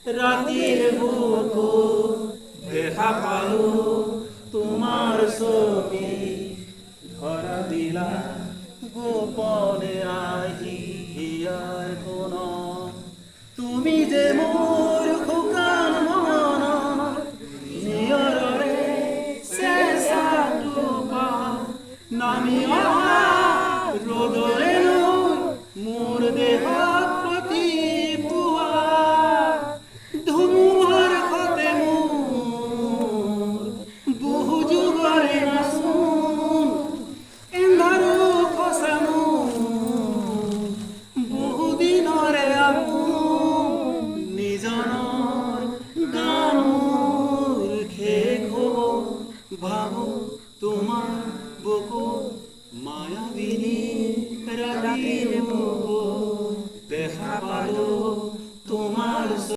রাতের বুকু দেখা পালো তোমার ছবি ধরা দিলা গোপনে আহি হিয়ার কোন তুমি যে মোর খোকান মন নিয়রে চেষ্টা টোপা নামি অহা রোদরে মোর দেহ প্রতি পুয়া ধুমুহার খতে মোর বহু যুগরে নাচুন এন্ধারো খসানো বহু দিনরে আপুন নিজনৰ গান মোৰ শেষ হ'ব ভাবো তোমাৰ বুকু মায়াবিনী ৰাতেৰ বুকু দেখা পালো তোমাৰ